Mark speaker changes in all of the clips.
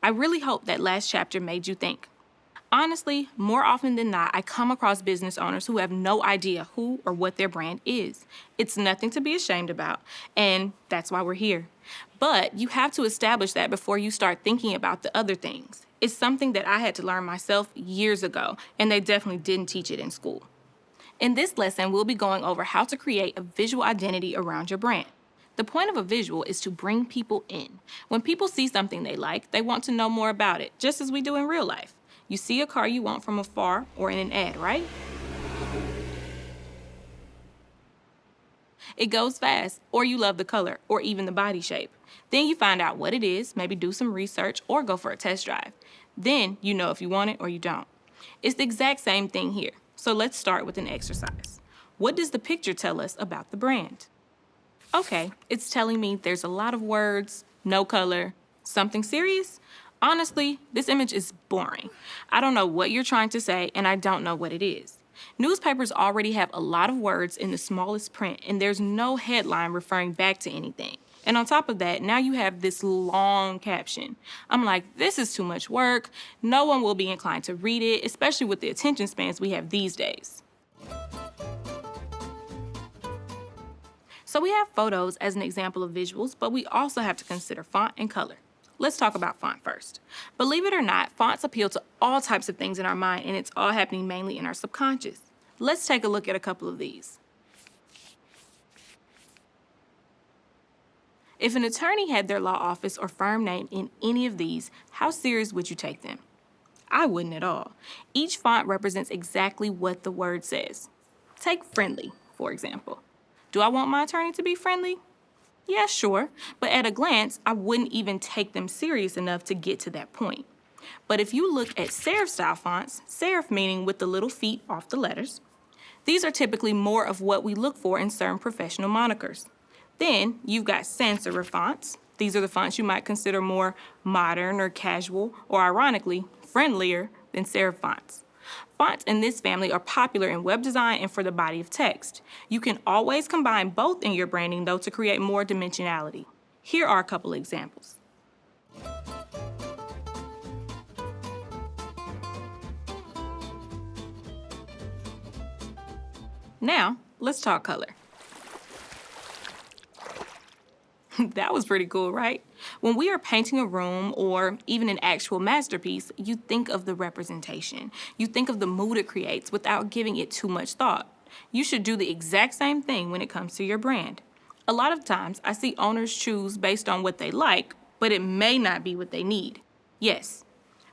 Speaker 1: I really hope that last chapter made you think. Honestly, more often than not, I come across business owners who have no idea who or what their brand is. It's nothing to be ashamed about, and that's why we're here. But you have to establish that before you start thinking about the other things. It's something that I had to learn myself years ago, and they definitely didn't teach it in school. In this lesson, we'll be going over how to create a visual identity around your brand. The point of a visual is to bring people in. When people see something they like, they want to know more about it, just as we do in real life. You see a car you want from afar or in an ad, right? It goes fast, or you love the color, or even the body shape. Then you find out what it is, maybe do some research, or go for a test drive. Then you know if you want it or you don't. It's the exact same thing here. So let's start with an exercise. What does the picture tell us about the brand? Okay, it's telling me there's a lot of words, no color, something serious? Honestly, this image is boring. I don't know what you're trying to say, and I don't know what it is. Newspapers already have a lot of words in the smallest print, and there's no headline referring back to anything. And on top of that, now you have this long caption. I'm like, this is too much work. No one will be inclined to read it, especially with the attention spans we have these days. So we have photos as an example of visuals, but we also have to consider font and color. Let's talk about font first. Believe it or not, fonts appeal to all types of things in our mind, and it's all happening mainly in our subconscious. Let's take a look at a couple of these. If an attorney had their law office or firm name in any of these, how serious would you take them? I wouldn't at all. Each font represents exactly what the word says. Take friendly, for example. Do I want my attorney to be friendly? Yeah, sure, but at a glance, I wouldn't even take them serious enough to get to that point. But if you look at serif-style fonts, serif meaning with the little feet off the letters, these are typically more of what we look for in certain professional monikers. Then you've got sans serif fonts. These are the fonts you might consider more modern or casual, or ironically, friendlier than serif fonts. Fonts in this family are popular in web design and for the body of text. You can always combine both in your branding, though, to create more dimensionality. Here are a couple examples. Now, let's talk color. That was pretty cool, right? When we are painting a room or even an actual masterpiece, you think of the representation. You think of the mood it creates without giving it too much thought. You should do the exact same thing when it comes to your brand. A lot of times, I see owners choose based on what they like, but it may not be what they need. Yes,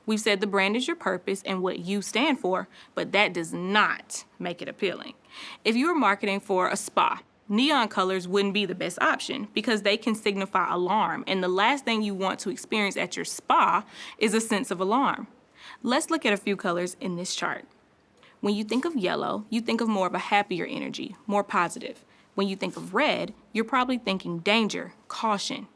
Speaker 1: we've said the brand is your purpose and what you stand for, but that does not make it appealing. If you are marketing for a spa, neon colors wouldn't be the best option because they can signify alarm, and the last thing you want to experience at your spa is a sense of alarm. Let's look at a few colors in this chart. When you think of yellow, you think of more of a happier energy, more positive. When you think of red, you're probably thinking danger, caution.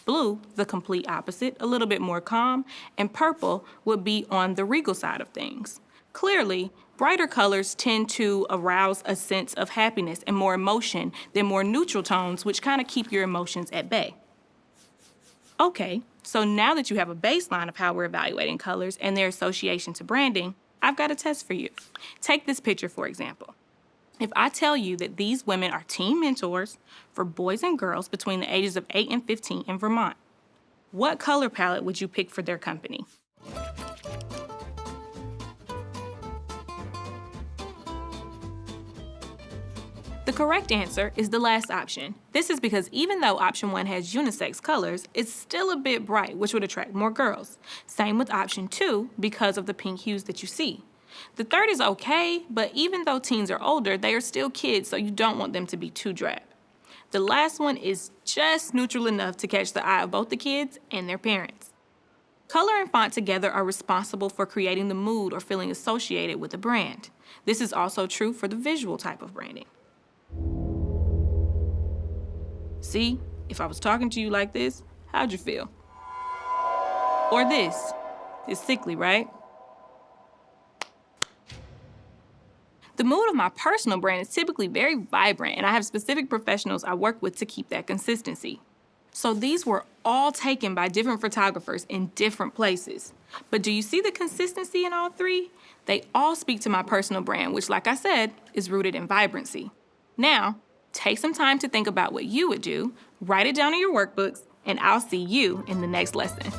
Speaker 1: Blue, the complete opposite, a little bit more calm, and purple would be on the regal side of things. Clearly, brighter colors tend to arouse a sense of happiness and more emotion than more neutral tones, which kind of keep your emotions at bay. Okay, so now that you have a baseline of how we're evaluating colors and their association to branding, I've got a test for you. Take this picture, for example. If I tell you that these women are teen mentors for boys and girls between the ages of 8 and 15 in Vermont, what color palette would you pick for their company? The correct answer is the last option. This is because even though option 1 has unisex colors, it's still a bit bright, which would attract more girls. Same with option 2 because of the pink hues that you see. The third is okay, but even though teens are older, they are still kids, so you don't want them to be too drab. The last one is just neutral enough to catch the eye of both the kids and their parents. Color and font together are responsible for creating the mood or feeling associated with a brand. This is also true for the visual type of branding. See, if I was talking to you like this, how'd you feel? Or this. It's sickly, right? The mood of my personal brand is typically very vibrant, and I have specific professionals I work with to keep that consistency. So these were all taken by different photographers in different places. But do you see the consistency in all three? They all speak to my personal brand, which, like I said, is rooted in vibrancy. Now, take some time to think about what you would do, write it down in your workbooks, and I'll see you in the next lesson.